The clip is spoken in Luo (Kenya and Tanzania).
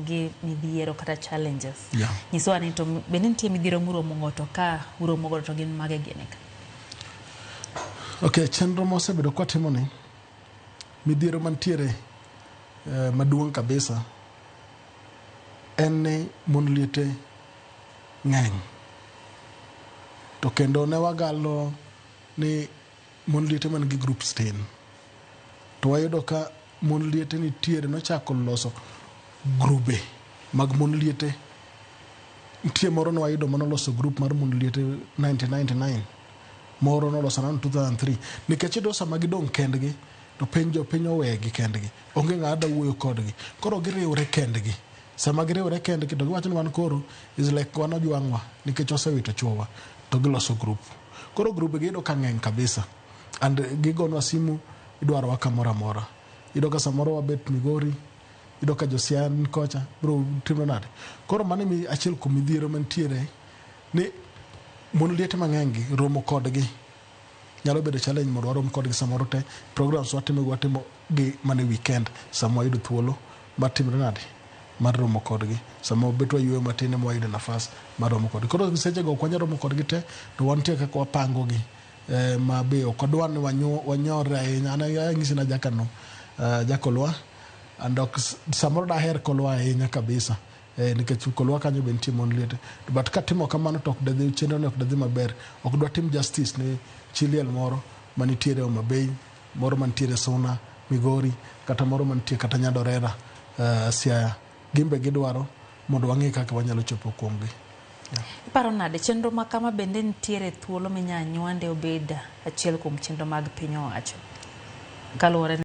gi midhiero kata challenges. Yeah. Nyiso ani to bende nitie midhiero muromo ng'ato ka uromo godo to gin mage gene ka. Okay, chenro mosebedo kwa timo ni midhiero mantiere maduong' kabisa en ni mon liete ng'eny. To kendo ne wagalo ni mon liete man gi group stain. To wayudo ka mon liete nitiere nochako loso grube mag mon liete. Nitie moro no wayudo manoloso group mar mon liete 1999. Moro noloso nan 2003. Nikech iyudo sama gidong' kendgi to piny owegi kendgi. Onge ng'ada wuoyo kodgi. Koro giriwre kendgi. Sama giriwre kendgi to giwacho ni wan koro is like wan ojwang'wa nikech osewito chuowa to giloso group. Koro grube gi iyudo ka ng'eny kabisa. And gigonwa simu idwarowa kamoro amora. Iyudo ka samoro wabet Migori, iyudo ka josian kocha bro timo nade. Koro mano mi achiel kuom midhiero mantiere ni mon liete mang'eny gi romo kodgi nyalo bedo challenge mondo warom kodgi samoro te. Programs watimo gi mane weekend sama wayudo thuolo mar timre nade mar romo kodgi. Sama bet wayueyo matin ema wayudo nafas mar romo kodgi. Koro seche go ok wanyal romo kodgi te to wantie kaka wapango gi ma be ok odwa ni wanyore ahinya. An anyisi na jakano jakolwa andok samoro daher kolwa ahinya kabisa. Nikech kolwa kanyo be nitie mon liete. But katimo kamano to ok dadhi chenro ne ok dadhi maber. Ok dwa tim justice ne chiliel moro manitiere Homa Bay, moro manitiere Suna, Migori, kata moro manitiere kata Nyadorera, Siaya. Gimbe gidwaro mondo wang'e kaka wanyalo chopo kuomgi. Iparo nade chenro ma kama bende nitiere thuolo minya nywande obed achiel kuom chenro mag piny owacho? Kaluwore